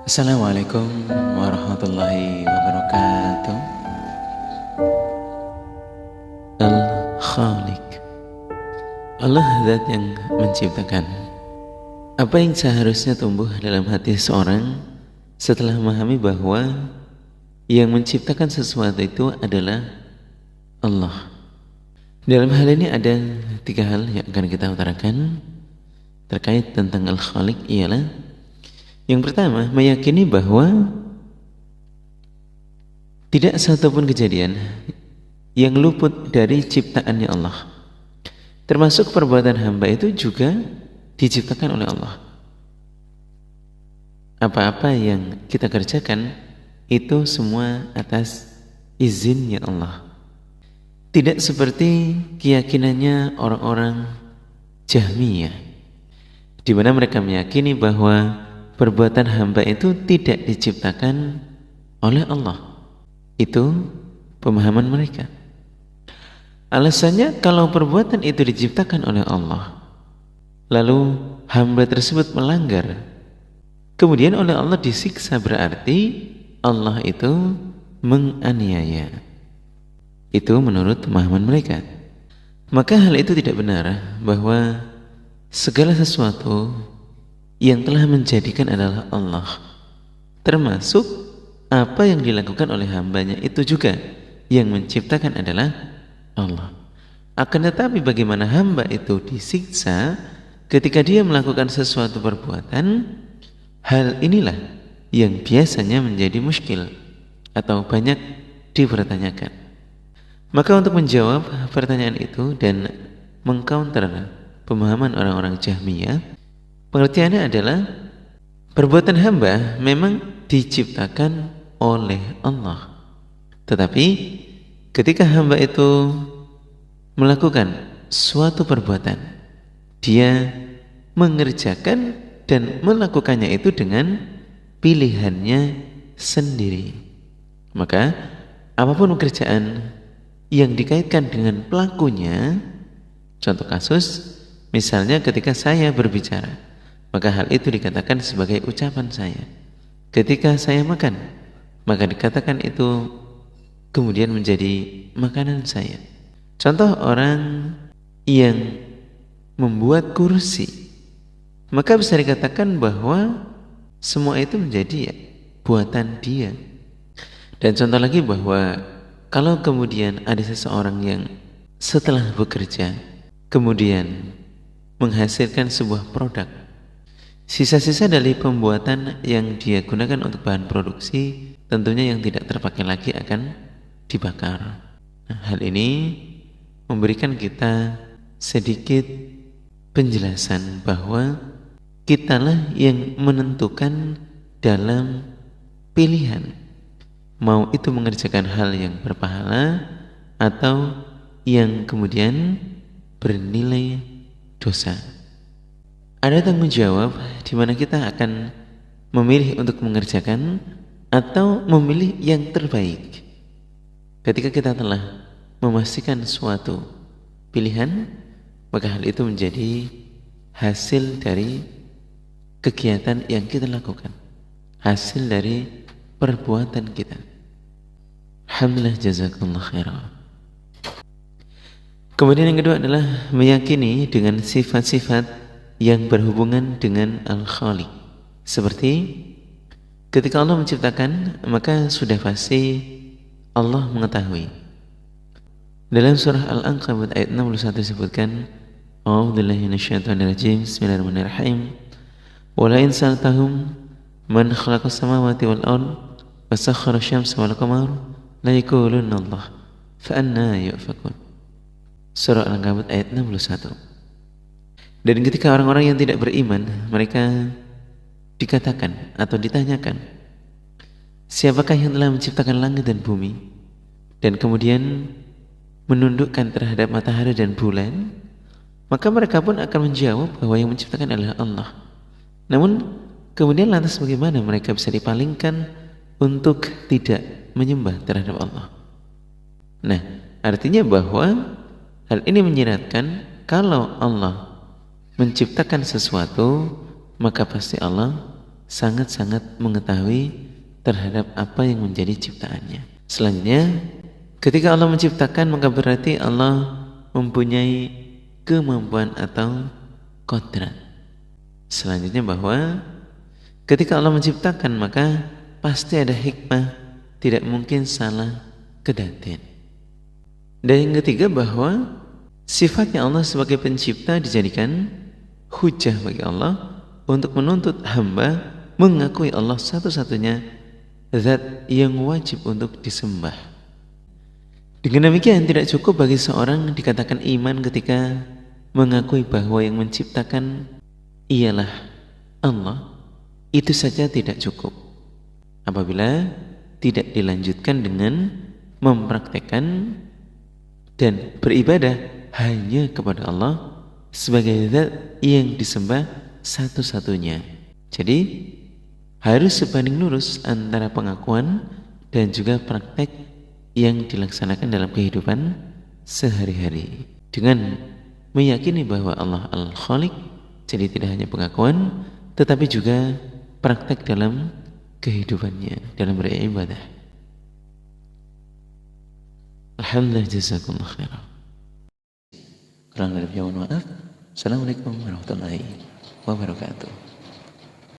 Assalamualaikum warahmatullahi wabarakatuh. Al-Khaliq, Allah zat yang menciptakan. Apa yang seharusnya tumbuh dalam hati seorang setelah memahami bahwa yang menciptakan sesuatu itu adalah Allah. Dalam hal ini ada 3 hal yang akan kita utarakan terkait tentang Al-Khaliq, ialah yang pertama, meyakini bahwa tidak satupun kejadian yang luput dari ciptaannya Allah. Termasuk perbuatan hamba itu juga diciptakan oleh Allah. Apa-apa yang kita kerjakan itu semua atas izinnya Allah. Tidak seperti keyakinannya orang-orang Jahmiyah, di mana mereka meyakini bahwa perbuatan hamba itu tidak diciptakan oleh Allah. Itu pemahaman mereka. Alasannya, kalau perbuatan itu diciptakan oleh Allah, lalu hamba tersebut melanggar, kemudian oleh Allah disiksa, berarti Allah itu menganiaya. Itu menurut pemahaman mereka. Maka hal itu tidak benar, bahwa segala sesuatu yang telah menjadikan adalah Allah, termasuk apa yang dilakukan oleh hambanya itu juga yang menciptakan adalah Allah. Akan tetapi bagaimana hamba itu disiksa ketika dia melakukan sesuatu perbuatan, hal inilah yang biasanya menjadi muskil atau banyak dipertanyakan. Maka untuk menjawab pertanyaan itu dan mengcounter pemahaman orang-orang Jahmiyah, pengertiannya adalah perbuatan hamba memang diciptakan oleh Allah. Tetapi ketika hamba itu melakukan suatu perbuatan, dia mengerjakan dan melakukannya itu dengan pilihannya sendiri. Maka apapun pekerjaan yang dikaitkan dengan pelakunya, contoh kasus misalnya ketika saya berbicara, maka hal itu dikatakan sebagai ucapan saya. Ketika saya makan, maka dikatakan itu kemudian menjadi makanan saya. Contoh orang yang membuat kursi, maka bisa dikatakan bahwa semua itu menjadi buatan dia. Dan contoh lagi bahwa kalau kemudian ada seseorang yang setelah bekerja kemudian menghasilkan sebuah produk, sisa-sisa dari pembuatan yang dia gunakan untuk bahan produksi tentunya yang tidak terpakai lagi akan dibakar. Nah, hal ini memberikan kita sedikit penjelasan bahwa kitalah yang menentukan dalam pilihan, mau itu mengerjakan hal yang berpahala atau yang kemudian bernilai dosa. Ada tanggung jawab di mana kita akan memilih untuk mengerjakan atau memilih yang terbaik. Ketika kita telah memastikan suatu pilihan, maka hal itu menjadi hasil dari kegiatan yang kita lakukan, hasil dari perbuatan kita. Alhamdulillah, jazakallah khairan. Kemudian yang kedua adalah meyakini dengan sifat-sifat yang berhubungan dengan Al-Khaliq. Seperti ketika Allah menciptakan, maka sudah pasti Allah mengetahui. Dalam surah Al-Ankabut ayat 61 disebutkan, A'udzubillahi minasyaitonirrajim, Bismillahirrahmanirrahim. Wa la in sa'altahum man khalaqas samawati wal ard wa sakhkhara asy-syamsa wal qamara la yaqulunna Allah fa anna yufakun. Surah Al-Ankabut ayat 61. Dan ketika orang-orang yang tidak beriman, mereka dikatakan atau ditanyakan, siapakah yang telah menciptakan langit dan bumi dan kemudian menundukkan terhadap matahari dan bulan? Maka mereka pun akan menjawab bahwa yang menciptakan adalah Allah. Namun kemudian lantas bagaimana mereka bisa dipalingkan untuk tidak menyembah terhadap Allah? Nah, artinya bahwa hal ini menyiratkan kalau Allah menciptakan sesuatu, maka pasti Allah sangat-sangat mengetahui terhadap apa yang menjadi ciptaannya. Selanjutnya, ketika Allah menciptakan, maka berarti Allah mempunyai kemampuan atau kodrat. Selanjutnya bahwa ketika Allah menciptakan, maka pasti ada hikmah, tidak mungkin salah kedaten. Dan yang ketiga bahwa sifatnya Allah sebagai pencipta dijadikan hujah bagi Allah untuk menuntut hamba mengakui Allah satu-satunya zat yang wajib untuk disembah. Dengan demikian tidak cukup bagi seorang dikatakan iman ketika mengakui bahwa yang menciptakan ialah Allah. Itu saja tidak cukup apabila tidak dilanjutkan dengan mempraktekkan dan beribadah hanya kepada Allah sebagai zat yang disembah satu-satunya. Jadi harus sebanding lurus antara pengakuan dan juga praktek yang dilaksanakan dalam kehidupan sehari-hari dengan meyakini bahwa Allah Al-Khaliq. Jadi tidak hanya pengakuan tetapi juga praktek dalam kehidupannya dalam beribadah. Alhamdulillah, jazakumullah khairan. Kurang lebihnya mohon maaf. Assalamualaikum warahmatullahi wabarakatuh.